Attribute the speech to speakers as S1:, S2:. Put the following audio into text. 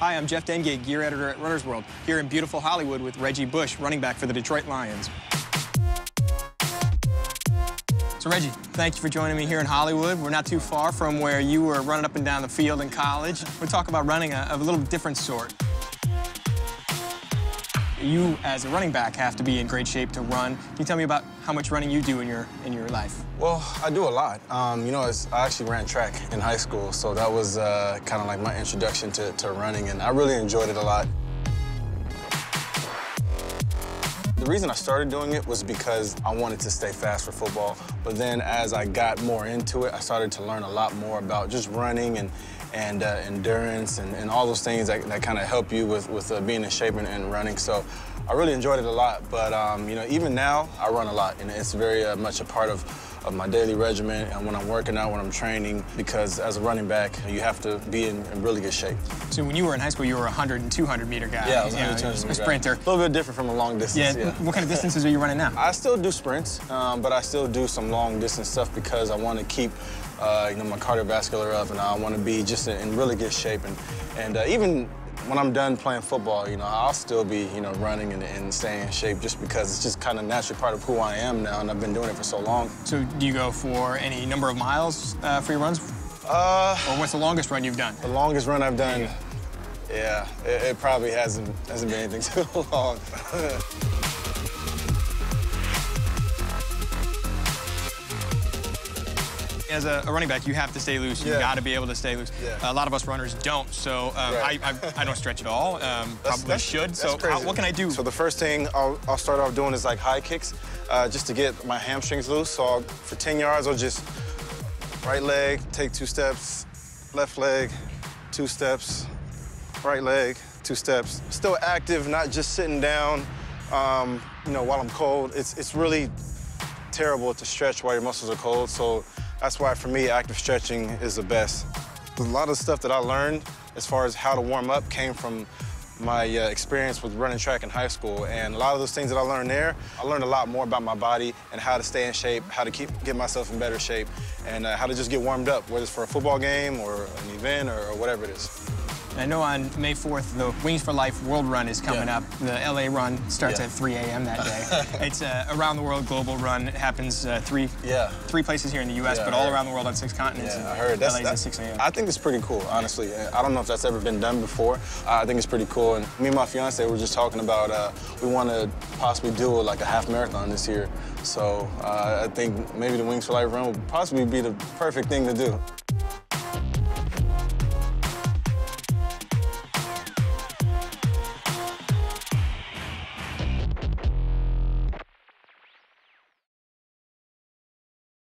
S1: Hi, I'm Jeff Dengate, gear editor at Runner's World, here in beautiful Hollywood with Reggie Bush, running back for the Detroit Lions. So, Reggie, thank you for joining me here in Hollywood. We're not too far from where you were running up and down the field in college. We'll talk about running a little different sort. You, as a running back, have to be in great shape to run. Can you tell me about how much running you do in your life?
S2: Well, I do a lot. I actually ran track in high school, so that was kind of like my introduction to running, and I really enjoyed it a lot. The reason I started doing it was because I wanted to stay fast for football, but then as I got more into it, I started to learn a lot more about just running and endurance and all those things that kind of help you with being in shape and running. So I really enjoyed it a lot, but even now I run a lot, and it's very much a part of my daily regimen and when I'm working out, when I'm training, because as a running back, you have to be in really good shape.
S1: So when you were in high school, you were a 100 and 200 meter guy.
S2: Yeah, I was a 100 and 200
S1: a sprinter.
S2: A little bit different from a long distance.
S1: Yeah. What kind of distances are you running now?
S2: I still do sprints, but I still do some long distance stuff because I want to keep my cardiovascular up, and I want to be just in really good shape. And even when I'm done playing football, I'll still be, running and staying in shape just because it's just kind of naturally part of who I am now, and I've been doing it for so long. So
S1: do you go for any number of miles for your runs? Or what's the longest run you've done?
S2: The longest run I've done, yeah, it probably hasn't been anything too long.
S1: As a running back, you have to stay loose. You've got to be able to stay loose.
S2: Yeah.
S1: A lot of us runners don't, so right. I don't stretch at all. Probably should. So what can I do?
S2: So the first thing I'll start off doing is like high kicks, just to get my hamstrings loose. So for 10 yards, I'll just right leg, take 2 steps, left leg, 2 steps, right leg, 2 steps. Still active, not just sitting down, while I'm cold. It's really terrible to stretch while your muscles are cold, so that's why, for me, active stretching is the best. A lot of the stuff that I learned as far as how to warm up came from my experience with running track in high school. And a lot of those things that I learned there, I learned a lot more about my body and how to stay in shape, how to get myself in better shape, and how to just get warmed up, whether it's for a football game or an event or whatever it is.
S1: I know on May 4th, the Wings for Life World Run is coming up. The LA run starts at 3 a.m. that day. It's a around-the-world global run. It happens three places here in the U.S., but all around the world on 6 continents.
S2: Yeah, I heard.
S1: LA's at 6 a.m.
S2: I think it's pretty cool, honestly. I don't know if that's ever been done before. I think it's pretty cool. And me and my fiance were just talking about we want to possibly do like a half marathon this year. So I think maybe the Wings for Life run would possibly be the perfect thing to do.